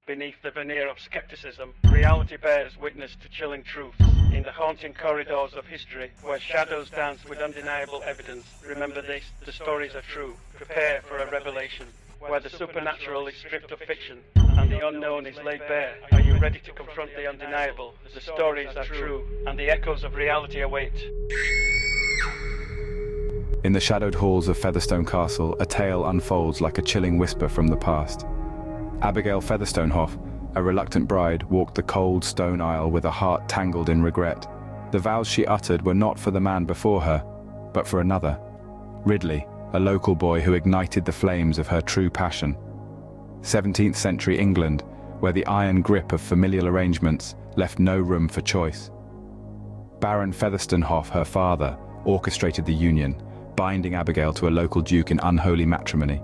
Beneath the veneer of skepticism, reality bears witness to chilling truths. In the haunting corridors of history, where shadows dance with undeniable evidence, remember this, the stories are true. Prepare for a revelation. Where the supernatural is stripped of fiction, and the unknown is laid bare, are you ready to confront the undeniable? The stories are true, and the echoes of reality await. In the shadowed halls of Featherstone Castle, a tale unfolds like a chilling whisper from the past. Abigail Featherstonehoff, a reluctant bride, walked the cold stone aisle with a heart tangled in regret. The vows she uttered were not for the man before her, but for another. Ridley, a local boy who ignited the flames of her true passion. 17th century England, where the iron grip of familial arrangements left no room for choice. Baron Featherstonehoff, her father, orchestrated the union, binding Abigail to a local duke in unholy matrimony.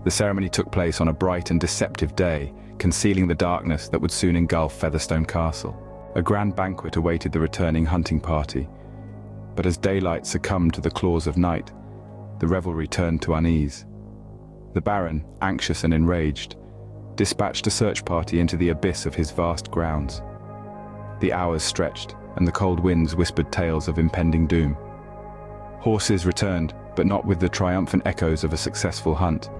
The ceremony took place on a bright and deceptive day, concealing the darkness that would soon engulf Featherstone Castle. A grand banquet awaited the returning hunting party, but as daylight succumbed to the claws of night, the revelry turned to unease. The Baron, anxious and enraged, dispatched a search party into the abyss of his vast grounds. The hours stretched, and the cold winds whispered tales of impending doom. Horses returned, but not with the triumphant echoes of a successful hunt.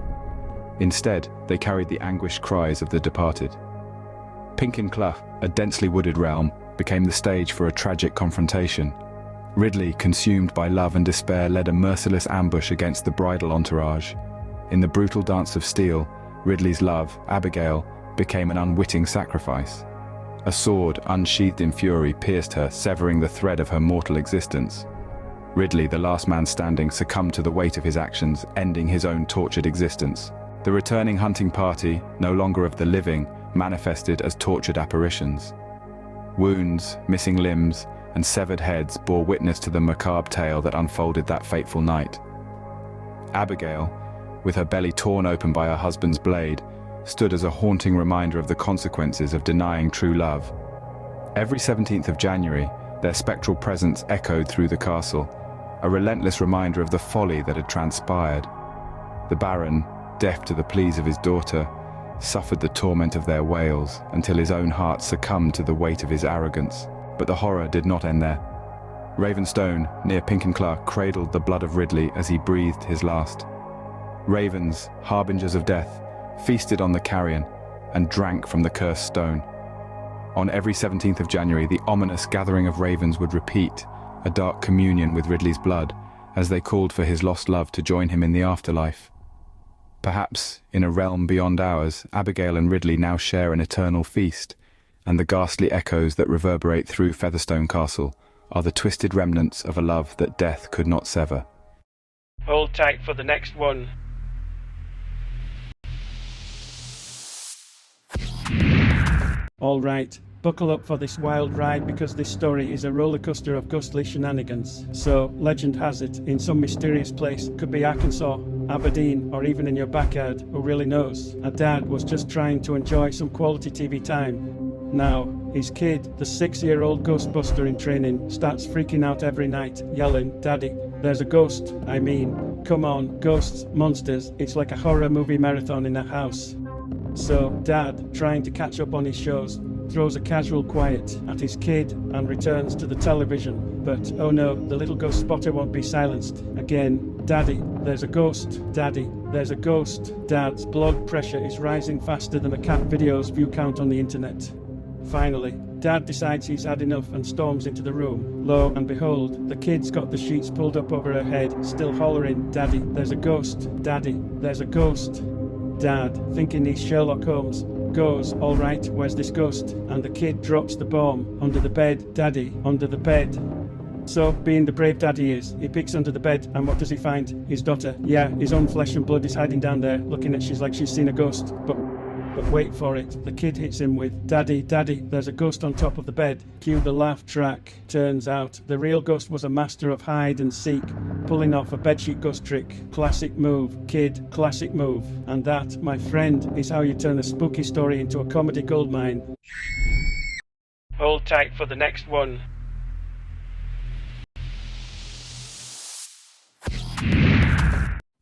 Instead, they carried the anguished cries of the departed. Pinkenclough, a densely wooded realm, became the stage for a tragic confrontation. Ridley, consumed by love and despair, led a merciless ambush against the bridal entourage. In the brutal dance of steel, Ridley's love, Abigail, became an unwitting sacrifice. A sword, unsheathed in fury, pierced her, severing the thread of her mortal existence. Ridley, the last man standing, succumbed to the weight of his actions, ending his own tortured existence. The returning hunting party, no longer of the living, manifested as tortured apparitions. Wounds, missing limbs, and severed heads bore witness to the macabre tale that unfolded that fateful night. Abigail, with her belly torn open by her husband's blade, stood as a haunting reminder of the consequences of denying true love. Every 17th of January, their spectral presence echoed through the castle, a relentless reminder of the folly that had transpired. The Baron, deaf to the pleas of his daughter, suffered the torment of their wails until his own heart succumbed to the weight of his arrogance. But the horror did not end there. Ravenstone, near Pinkenclough, cradled the blood of Ridley as he breathed his last. Ravens, harbingers of death, feasted on the carrion and drank from the cursed stone. On every 17th of January, the ominous gathering of ravens would repeat, a dark communion with Ridley's blood, as they called for his lost love to join him in the afterlife. Perhaps, in a realm beyond ours, Abigail and Ridley now share an eternal feast, and the ghastly echoes that reverberate through Featherstone Castle are the twisted remnants of a love that death could not sever. Hold tight for the next one. Alright, buckle up for this wild ride because this story is a rollercoaster of ghostly shenanigans. So, legend has it, in some mysterious place, could be Arkansas, Aberdeen, or even in your backyard, who really knows, a dad was just trying to enjoy some quality TV time. Now, his kid, the 6-year-old Ghostbuster in training, starts freaking out every night, yelling, "Daddy, there's a ghost. I mean, come on, ghosts, monsters, it's like a horror movie marathon in a house." So, Dad, trying to catch up on his shows, throws a casual quiet at his kid and returns to the television. But, oh no, the little ghost spotter won't be silenced. Again, "Daddy, there's a ghost. Daddy, there's a ghost." Dad's blood pressure is rising faster than a cat video's view count on the internet. Finally, Dad decides he's had enough and storms into the room. Lo and behold, the kid's got the sheets pulled up over her head, still hollering, "Daddy, there's a ghost. Daddy, there's a ghost." Dad, thinking he's Sherlock Holmes, goes, "All right, where's this ghost?" And the kid drops the bomb. "Under the bed, Daddy, under the bed." So, being the brave dad he is, he peeks under the bed, and what does he find? His daughter. Yeah, his own flesh and blood is hiding down there, looking at she's like she's seen a ghost. But wait for it, the kid hits him with, "Daddy, Daddy, there's a ghost on top of the bed." Cue the laugh track. Turns out, the real ghost was a master of hide and seek, pulling off a bedsheet ghost trick. Classic move, kid, classic move. And that, my friend, is how you turn a spooky story into a comedy goldmine. Hold tight for the next one.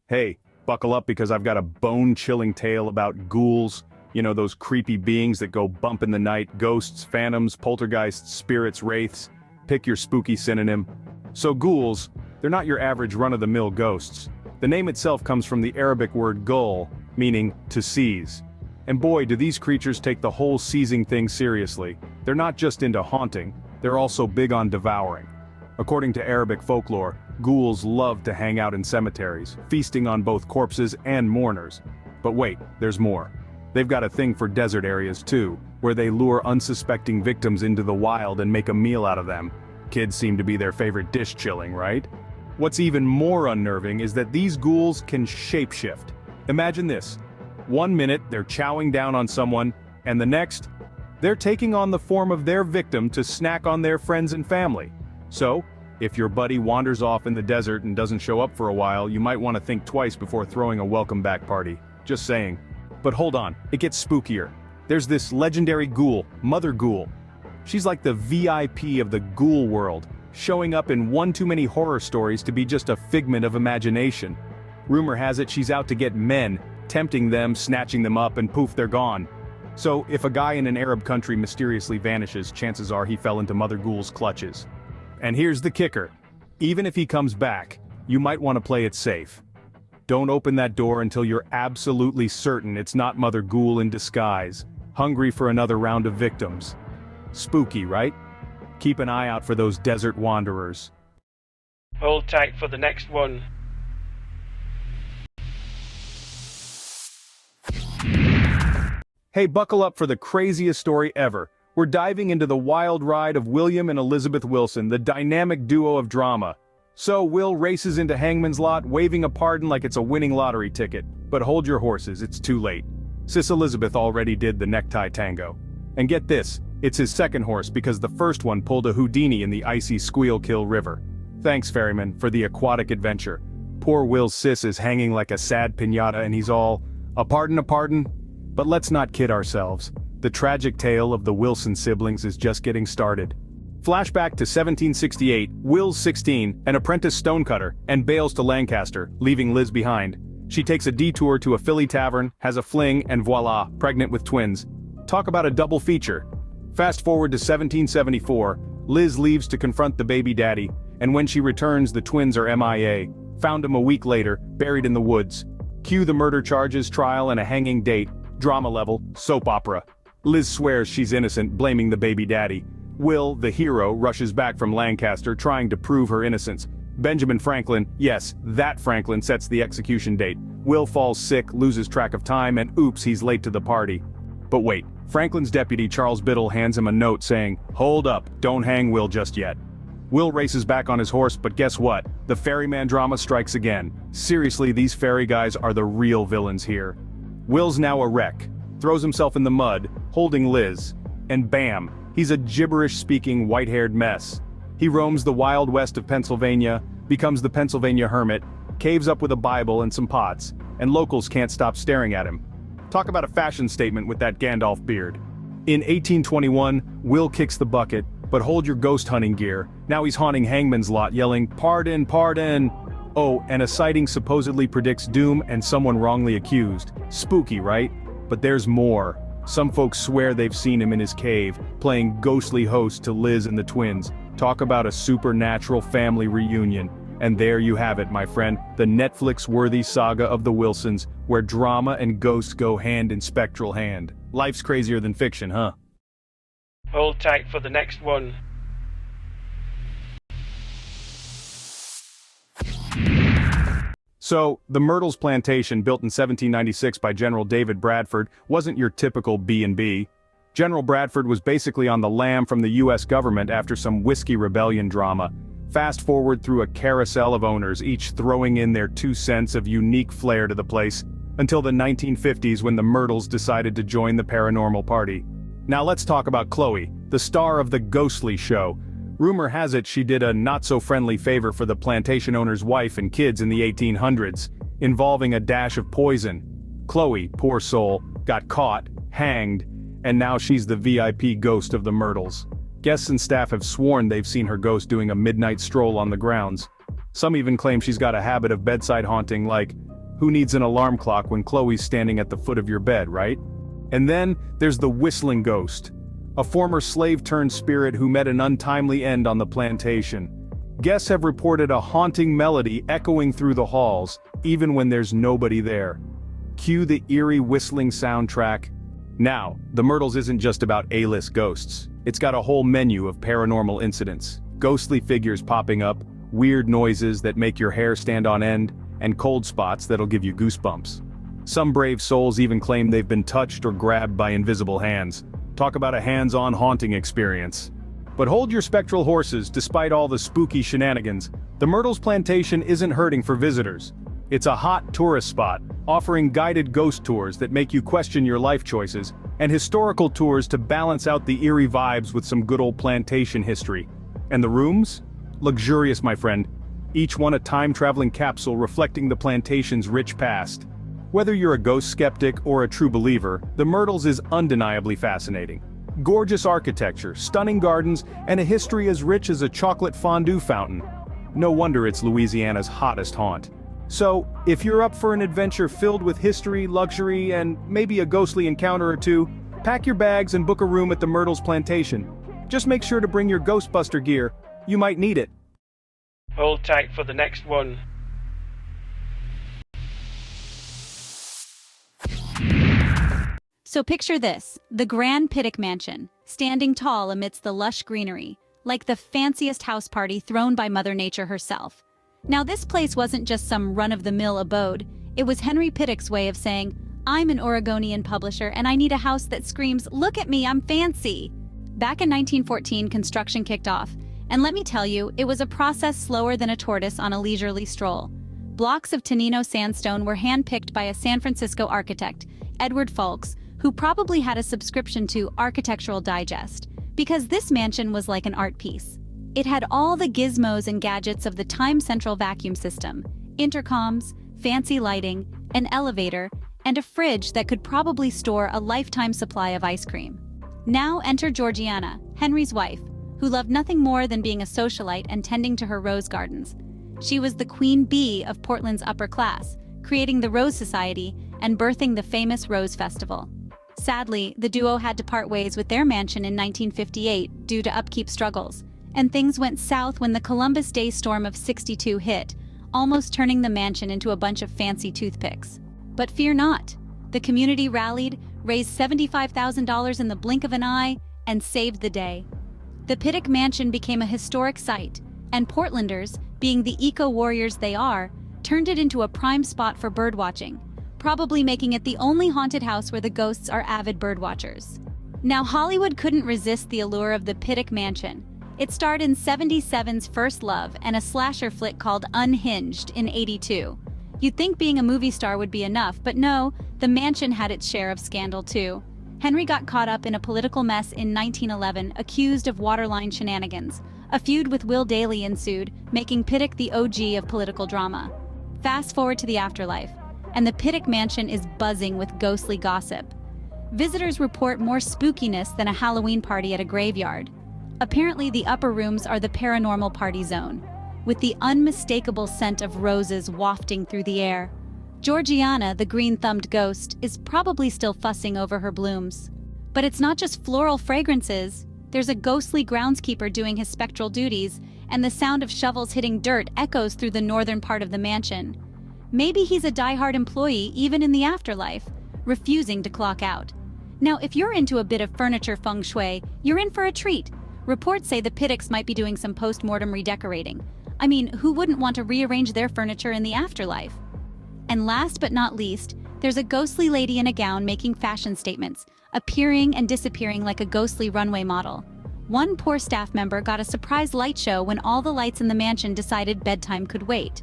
Hey, buckle up because I've got a bone-chilling tale about ghouls, You know, those creepy beings that go bump in the night, ghosts, phantoms, poltergeists, spirits, wraiths. Pick your spooky synonym. So ghouls, they're not your average run-of-the-mill ghosts. The name itself comes from the Arabic word gul, meaning to seize. And boy, do these creatures take the whole seizing thing seriously. They're not just into haunting, they're also big on devouring. According to Arabic folklore, ghouls love to hang out in cemeteries, feasting on both corpses and mourners. But wait, there's more. They've got a thing for desert areas too, where they lure unsuspecting victims into the wild and make a meal out of them. Kids seem to be their favorite dish, chilling, right? What's even more unnerving is that these ghouls can shapeshift. Imagine this. 1 minute they're chowing down on someone, and the next, they're taking on the form of their victim to snack on their friends and family. So, if your buddy wanders off in the desert and doesn't show up for a while, you might want to think twice before throwing a welcome back party. Just saying. But hold on, it gets spookier. There's this legendary ghoul, Mother Ghoul. She's like the VIP of the ghoul world, showing up in one too many horror stories to be just a figment of imagination. Rumor has it she's out to get men, tempting them, snatching them up, and poof, they're gone. So, if a guy in an Arab country mysteriously vanishes, chances are he fell into Mother Ghoul's clutches. And here's the kicker. Even if he comes back, you might want to play it safe. Don't open that door until you're absolutely certain it's not Mother Ghoul in disguise, hungry for another round of victims. Spooky, right? Keep an eye out for those desert wanderers. Hold tight for the next one. Hey, buckle up for the craziest story ever. We're diving into the wild ride of William and Elizabeth Wilson, the dynamic duo of drama. So Will races into Hangman's Lot, waving a pardon like it's a winning lottery ticket. But hold your horses, it's too late. Sis Elizabeth already did the necktie tango. And get this, it's his second horse because the first one pulled a Houdini in the icy Squealkill River. Thanks, ferryman, for the aquatic adventure. Poor Will's sis is hanging like a sad piñata and he's all, a pardon? But let's not kid ourselves. The tragic tale of the Wilson siblings is just getting started. Flashback to 1768, Will's 16, an apprentice stonecutter, and bails to Lancaster, leaving Liz behind. She takes a detour to a Philly tavern, has a fling, and voila, pregnant with twins. Talk about a double feature. Fast forward to 1774, Liz leaves to confront the baby daddy, and when she returns the twins are MIA. Found them a week later, buried in the woods. Cue the murder charges, trial, and a hanging date. Drama level, soap opera. Liz swears she's innocent, blaming the baby daddy. Will, the hero, rushes back from Lancaster trying to prove her innocence. Benjamin Franklin, yes, that Franklin sets the execution date. Will falls sick, loses track of time, and oops, he's late to the party. But wait, Franklin's deputy Charles Biddle hands him a note saying, "Hold up, don't hang Will just yet." Will races back on his horse, but guess what? The ferryman drama strikes again. Seriously, these ferry guys are the real villains here. Will's now a wreck, throws himself in the mud, holding Liz, and bam, he's a gibberish-speaking white-haired mess. He roams the wild west of Pennsylvania, becomes the Pennsylvania Hermit, caves up with a Bible and some pots, and locals can't stop staring at him. Talk about a fashion statement with that Gandalf beard. In 1821, Will kicks the bucket, but hold your ghost hunting gear. Now he's haunting Hangman's Lot, yelling, "Pardon, pardon!" Oh, and a sighting supposedly predicts doom and someone wrongly accused. Spooky, right? But there's more. Some folks swear they've seen him in his cave, playing ghostly host to Liz and the twins. Talk about a supernatural family reunion. And there you have it, my friend, the Netflix-worthy saga of the Wilsons, where drama and ghosts go hand in spectral hand. Life's crazier than fiction, huh? Hold tight for the next one. So, the Myrtles plantation built in 1796 by General David Bradford wasn't your typical B&B. General Bradford was basically on the lam from the US government after some whiskey rebellion drama. Fast forward through a carousel of owners, each throwing in their 2 cents of unique flair to the place, until the 1950s when the Myrtles decided to join the paranormal party. Now let's talk about Chloe, the star of the Ghostly show. Rumor has it she did a not-so-friendly favor for the plantation owner's wife and kids in the 1800s, involving a dash of poison. Chloe, poor soul, got caught, hanged, and now she's the VIP ghost of the Myrtles. Guests and staff have sworn they've seen her ghost doing a midnight stroll on the grounds. Some even claim she's got a habit of bedside haunting like, who needs an alarm clock when Chloe's standing at the foot of your bed, right? And then, there's the whistling ghost, a former slave-turned-spirit who met an untimely end on the plantation. Guests have reported a haunting melody echoing through the halls, even when there's nobody there. Cue the eerie whistling soundtrack. Now, the Myrtles isn't just about A-list ghosts. It's got a whole menu of paranormal incidents. Ghostly figures popping up, weird noises that make your hair stand on end, and cold spots that'll give you goosebumps. Some brave souls even claim they've been touched or grabbed by invisible hands. Talk about a hands-on haunting experience. But hold your spectral horses. Despite all the spooky shenanigans, the Myrtles Plantation isn't hurting for visitors. It's a hot tourist spot, offering guided ghost tours that make you question your life choices, and historical tours to balance out the eerie vibes with some good old plantation history. And the rooms? Luxurious, my friend. Each one a time-traveling capsule reflecting the plantation's rich past. Whether you're a ghost skeptic or a true believer, the Myrtles is undeniably fascinating. Gorgeous architecture, stunning gardens, and a history as rich as a chocolate fondue fountain. No wonder it's Louisiana's hottest haunt. So, if you're up for an adventure filled with history, luxury, and maybe a ghostly encounter or two, pack your bags and book a room at the Myrtles Plantation. Just make sure to bring your Ghostbuster gear. You might need it. Hold tight for the next one. So picture this, the Grand Pittock Mansion, standing tall amidst the lush greenery, like the fanciest house party thrown by Mother Nature herself. Now this place wasn't just some run-of-the-mill abode, it was Henry Pittock's way of saying, I'm an Oregonian publisher and I need a house that screams, look at me, I'm fancy. Back in 1914, construction kicked off, and let me tell you, it was a process slower than a tortoise on a leisurely stroll. Blocks of Tonino sandstone were hand-picked by a San Francisco architect, Edward Fulks, who probably had a subscription to Architectural Digest, because this mansion was like an art piece. It had all the gizmos and gadgets of the Time Central vacuum system, intercoms, fancy lighting, an elevator, and a fridge that could probably store a lifetime supply of ice cream. Now enter Georgiana, Henry's wife, who loved nothing more than being a socialite and tending to her rose gardens. She was the queen bee of Portland's upper class, creating the Rose Society and birthing the famous Rose Festival. Sadly, the duo had to part ways with their mansion in 1958 due to upkeep struggles, and things went south when the Columbus Day storm of '62 hit, almost turning the mansion into a bunch of fancy toothpicks. But fear not. The community rallied, raised $75,000 in the blink of an eye, and saved the day. The Pittock Mansion became a historic site, and Portlanders, being the eco-warriors they are, turned it into a prime spot for birdwatching, probably making it the only haunted house where the ghosts are avid birdwatchers. Now, Hollywood couldn't resist the allure of the Pittock Mansion. It starred in '77's First Love and a slasher flick called Unhinged in '82. You'd think being a movie star would be enough, but no, the mansion had its share of scandal too. Henry got caught up in a political mess in 1911, accused of waterline shenanigans. A feud with Will Dailey ensued, making Pittock the OG of political drama. Fast forward to the afterlife, and the Pittock Mansion is buzzing with ghostly gossip. Visitors report more spookiness than a Halloween party at a graveyard. Apparently, the upper rooms are the paranormal party zone, with the unmistakable scent of roses wafting through the air. Georgiana, the green-thumbed ghost, is probably still fussing over her blooms. But it's not just floral fragrances. There's a ghostly groundskeeper doing his spectral duties, and the sound of shovels hitting dirt echoes through the northern part of the mansion. Maybe he's a die-hard employee even in the afterlife, refusing to clock out. Now, if you're into a bit of furniture feng shui, you're in for a treat. Reports say the Pittocks might be doing some post-mortem redecorating. I mean, who wouldn't want to rearrange their furniture in the afterlife? And last but not least, there's a ghostly lady in a gown making fashion statements, appearing and disappearing like a ghostly runway model. One poor staff member got a surprise light show when all the lights in the mansion decided bedtime could wait.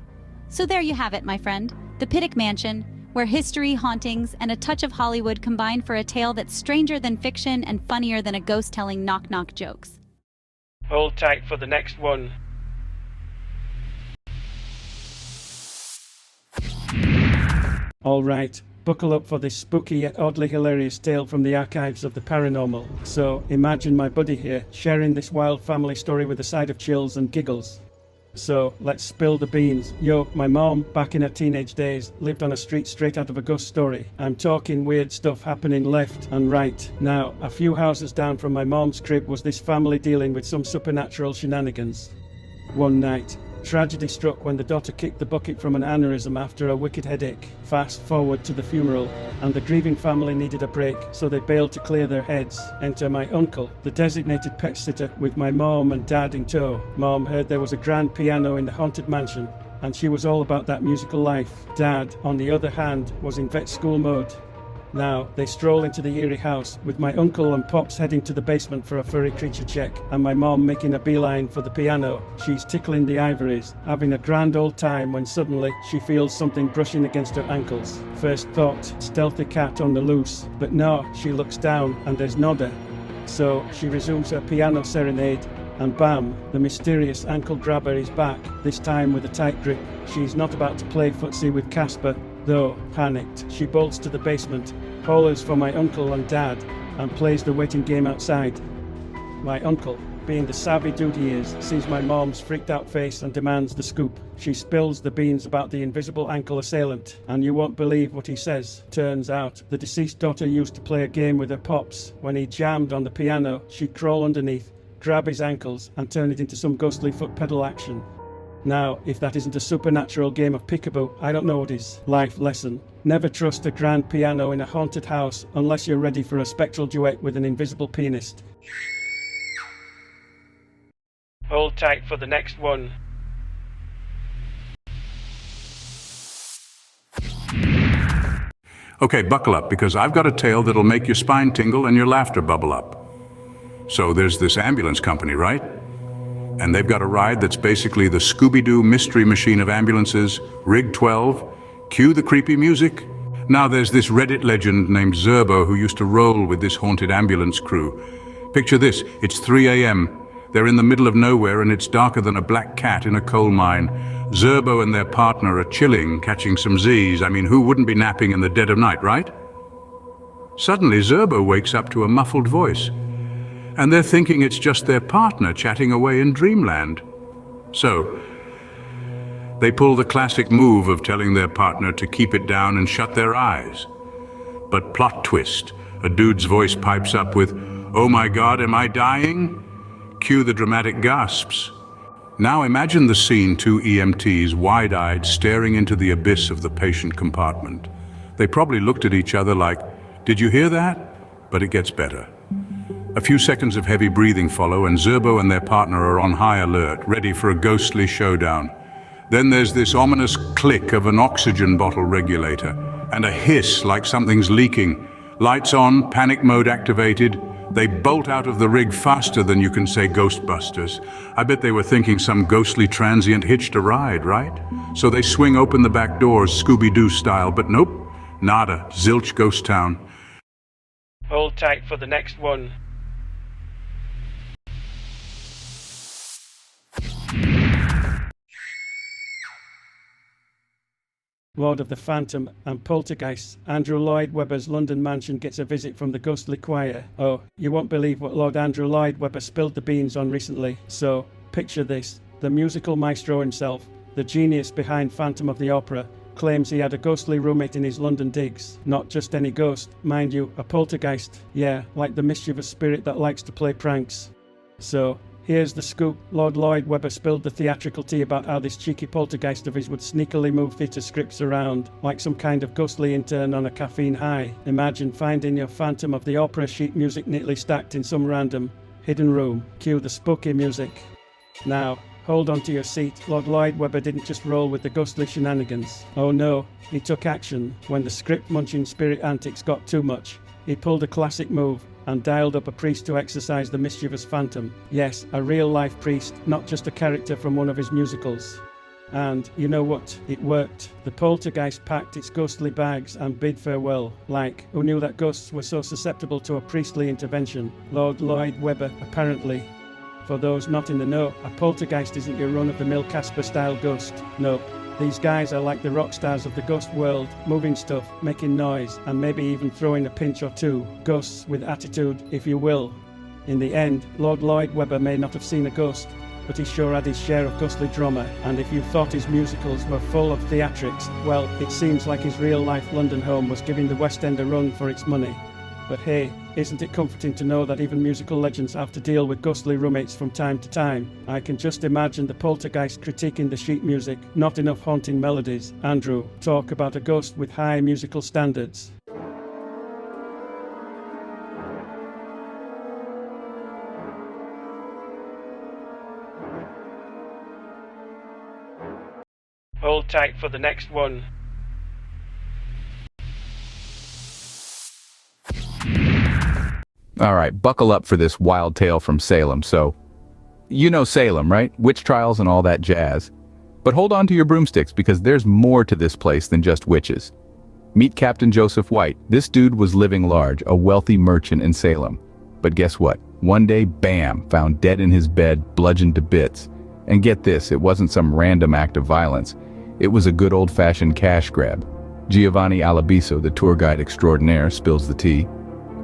So there you have it, my friend, the Pittock Mansion, where history, hauntings, and a touch of Hollywood combine for a tale that's stranger than fiction and funnier than a ghost telling knock-knock jokes. Hold tight for the next one. Alright, buckle up for this spooky yet oddly hilarious tale from the archives of the paranormal. So imagine my buddy here, sharing this wild family story with a side of chills and giggles. So, let's spill the beans. Yo, my mom, back in her teenage days, lived on a street straight out of a ghost story. I'm talking weird stuff happening left and right. Now, a few houses down from my mom's crib was this family dealing with some supernatural shenanigans. One night, tragedy struck when the daughter kicked the bucket from an aneurysm after a wicked headache. Fast forward to the funeral, and the grieving family needed a break, so they bailed to clear their heads. Enter my uncle, the designated pet sitter, with my mom and dad in tow. Mom heard there was a grand piano in the haunted mansion, and she was all about that musical life. Dad, on the other hand, was in vet school mode. Now, they stroll into the eerie house, with my uncle and Pops heading to the basement for a furry creature check, and my mom making a beeline for the piano. She's tickling the ivories, having a grand old time when suddenly she feels something brushing against her ankles. First thought, stealthy cat on the loose, but no, she looks down and there's nada. So she resumes her piano serenade, and bam, the mysterious ankle grabber is back, this time with a tight grip. She's not about to play footsie with Casper, though. Panicked, she bolts to the basement, hollers for my uncle and dad, and plays the waiting game outside. My uncle, being the savvy dude he is, sees my mom's freaked out face and demands the scoop. She spills the beans about the invisible ankle assailant, and you won't believe what he says. Turns out, the deceased daughter used to play a game with her pops. When he jammed on the piano, she'd crawl underneath, grab his ankles, and turn it into some ghostly foot pedal action. Now, if that isn't a supernatural game of peekaboo, I don't know what is. Life lesson. Never trust a grand piano in a haunted house unless you're ready for a spectral duet with an invisible pianist. Hold tight for the next one. Okay, buckle up, because I've got a tale that'll make your spine tingle and your laughter bubble up. So there's this ambulance company, right? And they've got a ride that's basically the Scooby-Doo mystery machine of ambulances, Rig 12, cue the creepy music. Now there's this Reddit legend named Zerbo who used to roll with this haunted ambulance crew. Picture this, it's 3 a.m. They're in the middle of nowhere and it's darker than a black cat in a coal mine. Zerbo and their partner are chilling, catching some Z's. I mean, who wouldn't be napping in the dead of night, right? Suddenly Zerbo wakes up to a muffled voice, and they're thinking it's just their partner chatting away in dreamland. So, they pull the classic move of telling their partner to keep it down and shut their eyes. But plot twist, a dude's voice pipes up with, "Oh my God, am I dying?" Cue the dramatic gasps. Now imagine the scene, two EMTs, wide-eyed, staring into the abyss of the patient compartment. They probably looked at each other like, "Did you hear that?" But it gets better. A few seconds of heavy breathing follow, and Zerbo and their partner are on high alert, ready for a ghostly showdown. Then there's this ominous click of an oxygen bottle regulator, and a hiss like something's leaking. Lights on, panic mode activated. They bolt out of the rig faster than you can say Ghostbusters. I bet they were thinking some ghostly transient hitched a ride, right? So they swing open the back doors, Scooby-Doo style, but nope, nada, zilch ghost town. Hold tight for the next one. Lord of the Phantom and Poltergeist, Andrew Lloyd Webber's London mansion gets a visit from the ghostly choir. Oh, you won't believe what Lord Andrew Lloyd Webber spilled the beans on recently. So, picture this. The musical maestro himself, the genius behind Phantom of the Opera, claims he had a ghostly roommate in his London digs. Not just any ghost, mind you, a poltergeist. Yeah, like the mischievous spirit that likes to play pranks. So, here's the scoop. Lord Lloyd Webber spilled the theatrical tea about how this cheeky poltergeist of his would sneakily move theatre scripts around, like some kind of ghostly intern on a caffeine high. Imagine finding your Phantom of the Opera sheet music neatly stacked in some random, hidden room. Cue the spooky music. Now, hold on to your seat. Lord Lloyd Webber didn't just roll with the ghostly shenanigans. Oh no, he took action. When the script-munching spirit antics got too much, he pulled a classic move and dialed up a priest to exorcise the mischievous phantom. Yes, a real-life priest, not just a character from one of his musicals. And, you know what? It worked. The poltergeist packed its ghostly bags and bid farewell. Like, who knew that ghosts were so susceptible to a priestly intervention? Lord Lloyd Webber, apparently. For those not in the know, a poltergeist isn't your run-of-the-mill Casper-style ghost. Nope. These guys are like the rock stars of the ghost world, moving stuff, making noise, and maybe even throwing a pinch or two. Ghosts with attitude, if you will. In the end, Lord Lloyd Webber may not have seen a ghost, but he sure had his share of ghostly drama, and if you thought his musicals were full of theatrics, well, it seems like his real-life London home was giving the West End a run for its money. But hey, isn't it comforting to know that even musical legends have to deal with ghostly roommates from time to time? I can just imagine the poltergeist critiquing the sheet music, not enough haunting melodies. Andrew, talk about a ghost with high musical standards. Hold tight for the next one. Alright, buckle up for this wild tale from Salem. So, you know Salem, right? Witch trials and all that jazz. But hold on to your broomsticks because there's more to this place than just witches. Meet Captain Joseph White. This dude was living large, a wealthy merchant in Salem. But guess what? One day, bam, found dead in his bed, bludgeoned to bits. And get this, it wasn't some random act of violence. It was a good old-fashioned cash grab. Giovanni Alabiso, the tour guide extraordinaire, spills the tea.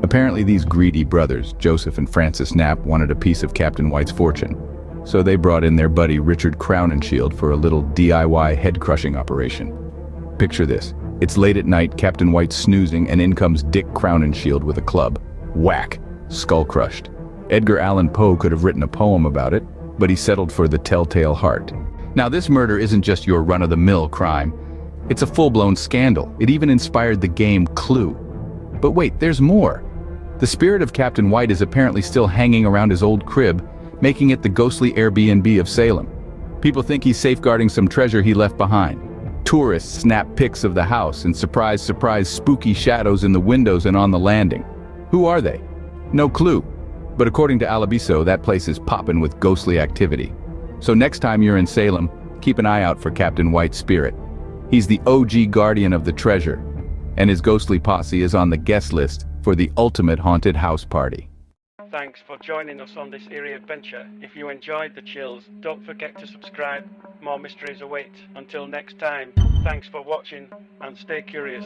Apparently these greedy brothers, Joseph and Francis Knapp, wanted a piece of Captain White's fortune. So they brought in their buddy Richard Crowninshield for a little DIY head-crushing operation. Picture this. It's late at night, Captain White's snoozing, and in comes Dick Crowninshield with a club. Whack! Skull crushed. Edgar Allan Poe could have written a poem about it, but he settled for the telltale heart. Now this murder isn't just your run-of-the-mill crime. It's a full-blown scandal. It even inspired the game Clue. But wait, there's more. The spirit of Captain White is apparently still hanging around his old crib, making it the ghostly Airbnb of Salem. People think he's safeguarding some treasure he left behind. Tourists snap pics of the house and surprise, spooky shadows in the windows and on the landing. Who are they? No clue. But according to Alabiso, that place is popping with ghostly activity. So next time you're in Salem, keep an eye out for Captain White's spirit. He's the OG guardian of the treasure, and his ghostly posse is on the guest list for the ultimate haunted house party. Thanks for joining us on this eerie adventure. If you enjoyed the chills, don't forget to subscribe. More mysteries await. Until next time, thanks for watching and stay curious.